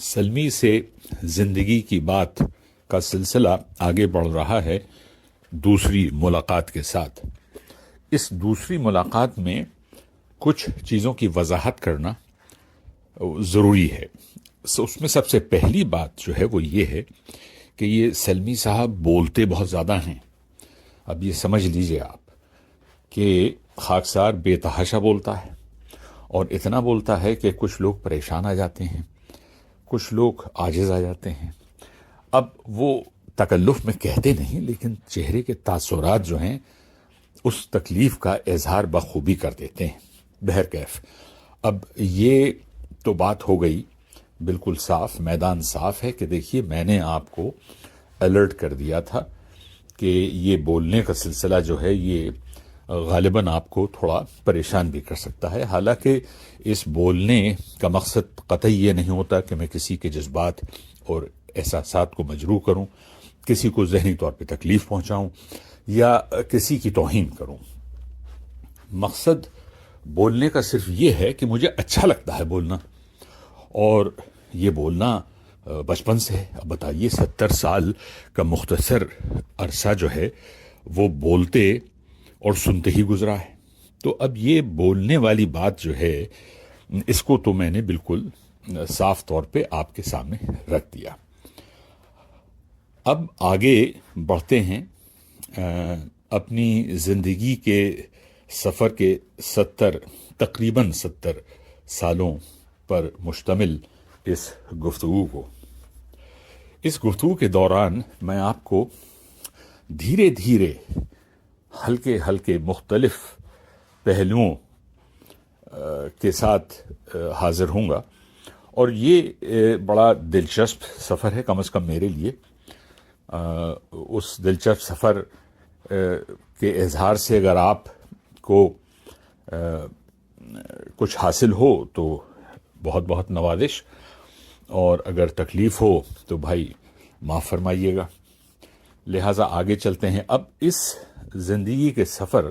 سلمی سے زندگی کی بات کا سلسلہ آگے بڑھ رہا ہے دوسری ملاقات کے ساتھ۔ اس دوسری ملاقات میں کچھ چیزوں کی وضاحت کرنا ضروری ہے۔ اس میں سب سے پہلی بات جو ہے وہ یہ ہے کہ یہ سلمی صاحب بولتے بہت زیادہ ہیں۔ اب یہ سمجھ لیجئے آپ کہ خاکسار بے تحاشا بولتا ہے، اور اتنا بولتا ہے کہ کچھ لوگ پریشان آ جاتے ہیں، کچھ لوگ عاجز آ جاتے ہیں۔ اب وہ تکلف میں کہتے نہیں، لیکن چہرے کے تاثرات جو ہیں اس تکلیف کا اظہار بخوبی کر دیتے ہیں۔ بہرکیف اب یہ تو بات ہو گئی بالکل صاف، میدان صاف ہے کہ دیکھیے میں نے آپ کو الرٹ کر دیا تھا کہ یہ بولنے کا سلسلہ جو ہے یہ غالباً آپ کو تھوڑا پریشان بھی کر سکتا ہے۔ حالانکہ اس بولنے کا مقصد قطعی یہ نہیں ہوتا کہ میں کسی کے جذبات اور احساسات کو مجروح کروں، کسی کو ذہنی طور پہ تکلیف پہنچاؤں یا کسی کی توہین کروں۔ مقصد بولنے کا صرف یہ ہے کہ مجھے اچھا لگتا ہے بولنا، اور یہ بولنا بچپن سے ہے۔ اب بتائیے 70 سال کا مختصر عرصہ جو ہے وہ بولتے اور سنتے ہی گزرا ہے۔ تو اب یہ بولنے والی بات جو ہے اس کو تو میں نے بالکل صاف طور پہ آپ کے سامنے رکھ دیا۔ اب آگے بڑھتے ہیں اپنی زندگی کے سفر کے تقریباً 70 سالوں پر مشتمل اس گفتگو کو۔ اس گفتگو کے دوران میں آپ کو دھیرے دھیرے ہلکے ہلکے مختلف پہلوؤں کے ساتھ حاضر ہوں گا، اور یہ بڑا دلچسپ سفر ہے، کم از کم میرے لیے۔ اس دلچسپ سفر کے اظہار سے اگر آپ کو کچھ حاصل ہو تو بہت بہت نوازش، اور اگر تکلیف ہو تو بھائی معاف فرمائیے گا۔ لہٰذا آگے چلتے ہیں۔ اب اس زندگی کے سفر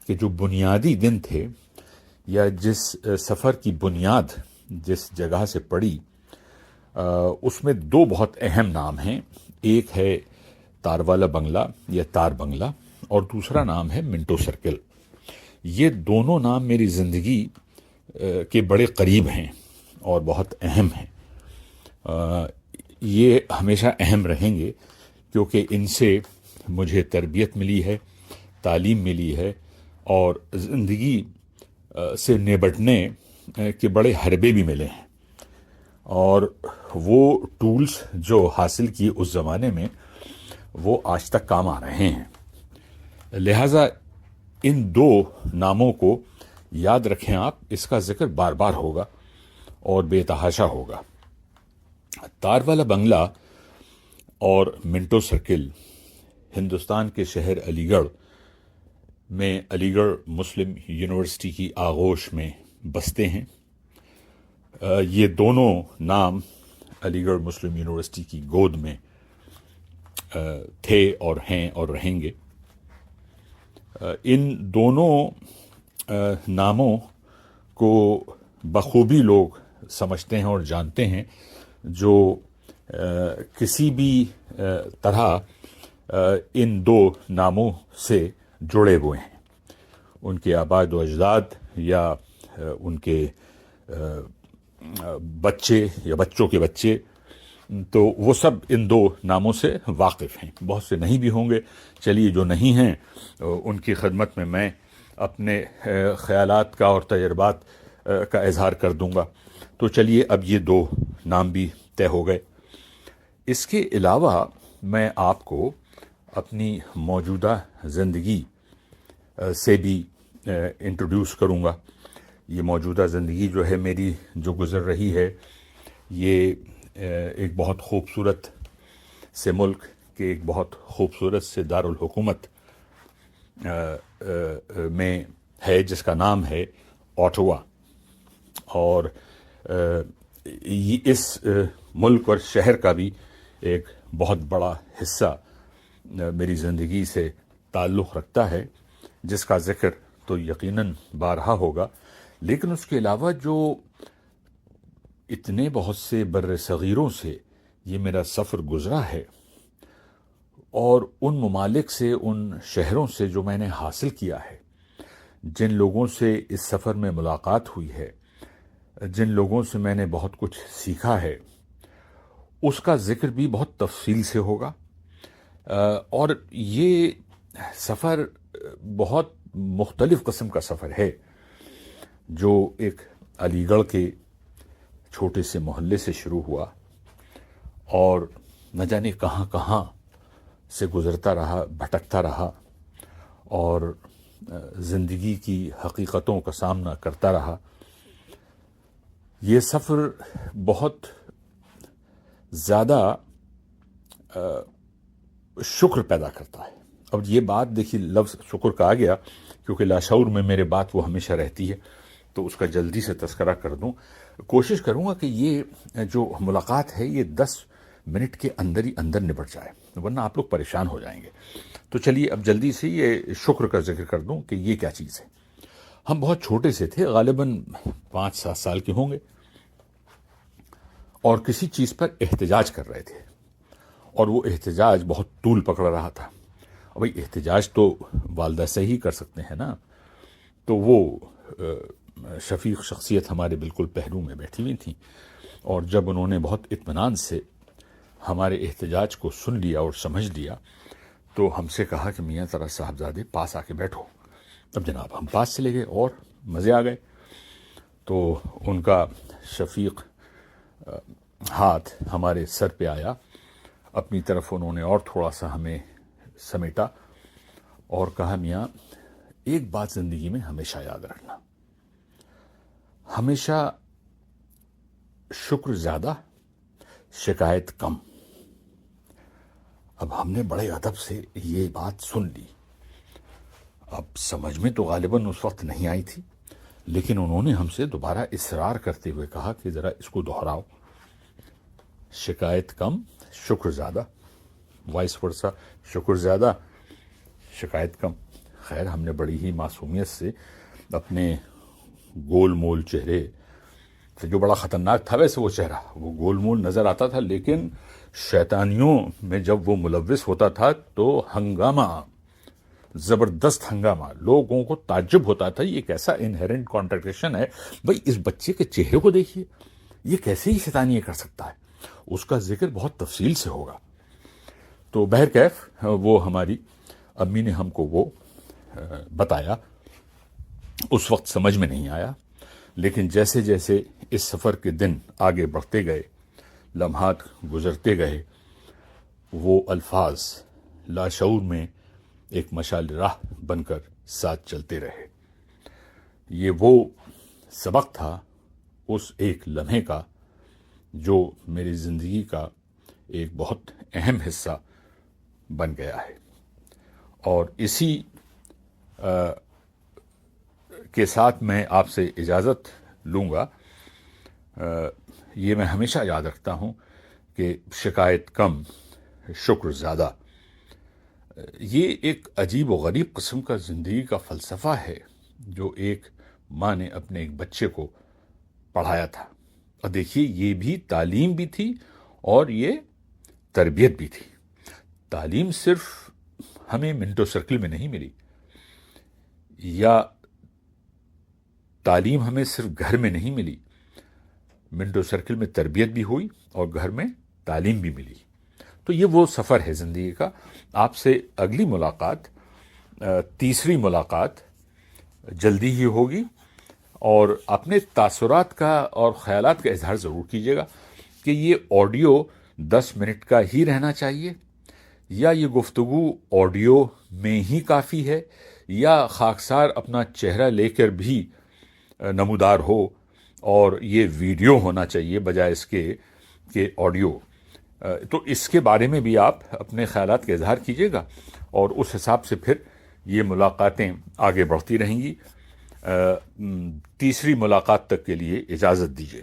کے جو بنیادی دن تھے، یا جس سفر کی بنیاد جس جگہ سے پڑی، اس میں دو بہت اہم نام ہیں۔ ایک ہے تار والا بنگلہ یا تار بنگلہ، اور دوسرا نام ہے منٹو سرکل۔ یہ دونوں نام میری زندگی کے بڑے قریب ہیں اور بہت اہم ہیں۔ یہ ہمیشہ اہم رہیں گے کیونکہ ان سے مجھے تربیت ملی ہے، تعلیم ملی ہے، اور زندگی سے نبٹنے کے بڑے حربے بھی ملے ہیں، اور وہ ٹولز جو حاصل کیے اس زمانے میں وہ آج تک کام آ رہے ہیں۔ لہٰذا ان دو ناموں کو یاد رکھیں آپ، اس کا ذکر بار بار ہوگا اور بے تحاشا ہوگا۔ تار والا بنگلہ اور منٹو سرکل ہندوستان کے شہر علی گڑھ میں علی گڑھ مسلم یونیورسٹی کی آغوش میں بستے ہیں۔ یہ دونوں نام علی گڑھ مسلم یونیورسٹی کی گود میں تھے اور ہیں اور رہیں گے۔ ان دونوں ناموں کو بخوبی لوگ سمجھتے ہیں اور جانتے ہیں جو کسی بھی طرح ان دو ناموں سے جڑے ہوئے ہیں۔ ان کے آباء و اجداد یا ان کے بچے یا بچوں کے بچے، تو وہ سب ان دو ناموں سے واقف ہیں۔ بہت سے نہیں بھی ہوں گے، چلیے جو نہیں ہیں ان کی خدمت میں اپنے خیالات کا اور تجربات کا اظہار کر دوں گا۔ تو چلیے اب یہ دو نام بھی طے ہو گئے۔ اس کے علاوہ میں آپ کو اپنی موجودہ زندگی سے بھی انٹروڈیوس کروں گا۔ یہ موجودہ زندگی جو ہے میری، جو گزر رہی ہے، یہ ایک بہت خوبصورت سے ملک کے ایک بہت خوبصورت سے دارالحکومت میں ہے، جس کا نام ہے اوٹوا۔ اور اس ملک اور شہر کا بھی ایک بہت بڑا حصہ میری زندگی سے تعلق رکھتا ہے، جس کا ذکر تو یقیناً بارہا ہوگا۔ لیکن اس کے علاوہ جو اتنے بہت سے بر صغیروں سے یہ میرا سفر گزرا ہے، اور ان ممالک سے، ان شہروں سے جو میں نے حاصل کیا ہے، جن لوگوں سے اس سفر میں ملاقات ہوئی ہے، جن لوگوں سے میں نے بہت کچھ سیکھا ہے، اس کا ذکر بھی بہت تفصیل سے ہوگا۔ اور یہ سفر بہت مختلف قسم کا سفر ہے، جو ایک علی گڑھ کے چھوٹے سے محلے سے شروع ہوا اور نہ جانے کہاں کہاں سے گزرتا رہا، بھٹکتا رہا، اور زندگی کی حقیقتوں کا سامنا کرتا رہا۔ یہ سفر بہت زیادہ شکر پیدا کرتا ہے۔ اب یہ بات دیکھیے، لفظ شکر کا آ گیا کیونکہ لاشعور میں میرے بات وہ ہمیشہ رہتی ہے، تو اس کا جلدی سے تذکرہ کر دوں۔ کوشش کروں گا کہ یہ جو ملاقات ہے یہ 10 منٹ کے اندر ہی اندر نبٹ جائے، ورنہ آپ لوگ پریشان ہو جائیں گے۔ تو چلیے اب جلدی سے یہ شکر کا ذکر کر دوں کہ یہ کیا چیز ہے۔ ہم بہت چھوٹے سے تھے، غالباً 5-7 سال کے ہوں گے، اور کسی چیز پر احتجاج کر رہے تھے، اور وہ احتجاج بہت طول پکڑ رہا تھا۔ اور بھئی احتجاج تو والدہ سے ہی کر سکتے ہیں نا۔ تو وہ شفیق شخصیت ہمارے بالکل پہلو میں بیٹھی ہوئی تھیں، اور جب انہوں نے بہت اطمینان سے ہمارے احتجاج کو سن لیا اور سمجھ لیا، تو ہم سے کہا کہ میاں ذرا صاحبزادے پاس آ کے بیٹھو۔ اب جناب ہم پاس چلے گئے اور مزے آ گئے۔ تو ان کا شفیق ہاتھ ہمارے سر پہ آیا، اپنی طرف انہوں نے اور تھوڑا سا ہمیں سمیٹا اور کہا، میاں ایک بات زندگی میں ہمیشہ یاد رکھنا، ہمیشہ شکر زیادہ، شکایت کم۔ اب ہم نے بڑے ادب سے یہ بات سن لی۔ اب سمجھ میں تو غالباً اس وقت نہیں آئی تھی، لیکن انہوں نے ہم سے دوبارہ اصرار کرتے ہوئے کہا کہ ذرا اس کو دہراؤ، شکایت کم، شکر زیادہ، وائس ورسا، شکر زیادہ، شکایت کم۔ خیر ہم نے بڑی ہی معصومیت سے اپنے گول مول چہرے سے، جو بڑا خطرناک تھا ویسے وہ چہرہ، وہ گول مول نظر آتا تھا، لیکن شیطانیوں میں جب وہ ملوث ہوتا تھا تو ہنگامہ، زبردست ہنگامہ، لوگوں کو تعجب ہوتا تھا یہ کیسا انہیرنٹ کانٹرڈکشن ہے، بھئی اس بچے کے چہرے کو دیکھیے، یہ کیسے ہی شیطانی کر سکتا ہے۔ اس کا ذکر بہت تفصیل سے ہوگا۔ تو بہرکیف وہ ہماری امی نے ہم کو وہ بتایا۔ اس وقت سمجھ میں نہیں آیا، لیکن جیسے جیسے اس سفر کے دن آگے بڑھتے گئے، لمحات گزرتے گئے، وہ الفاظ لاشعور میں ایک مشعل راہ بن کر ساتھ چلتے رہے۔ یہ وہ سبق تھا اس ایک لمحے کا جو میری زندگی کا ایک بہت اہم حصہ بن گیا ہے، اور اسی کے ساتھ میں آپ سے اجازت لوں گا۔ یہ میں ہمیشہ یاد رکھتا ہوں کہ شکایت کم، شکر زیادہ، یہ ایک عجیب و غریب قسم کا زندگی کا فلسفہ ہے جو ایک ماں نے اپنے ایک بچے کو پڑھایا تھا۔ اور دیکھیے یہ بھی تعلیم بھی تھی اور یہ تربیت بھی تھی۔ تعلیم صرف ہمیں منٹو سرکل میں نہیں ملی، یا تعلیم ہمیں صرف گھر میں نہیں ملی، منٹو سرکل میں تربیت بھی ہوئی اور گھر میں تعلیم بھی ملی۔ تو یہ وہ سفر ہے زندگی کا۔ آپ سے اگلی ملاقات، تیسری ملاقات جلدی ہی ہوگی، اور اپنے تاثرات کا اور خیالات کا اظہار ضرور کیجیے گا کہ یہ آڈیو 10 منٹ کا ہی رہنا چاہیے، یا یہ گفتگو آڈیو میں ہی کافی ہے، یا خاکسار اپنا چہرہ لے کر بھی نمودار ہو اور یہ ویڈیو ہونا چاہیے بجائے اس کے کہ آڈیو۔ تو اس کے بارے میں بھی آپ اپنے خیالات کا اظہار کیجیے گا، اور اس حساب سے پھر یہ ملاقاتیں آگے بڑھتی رہیں گی۔ تیسری ملاقات تک کے لیے اجازت دیجیے۔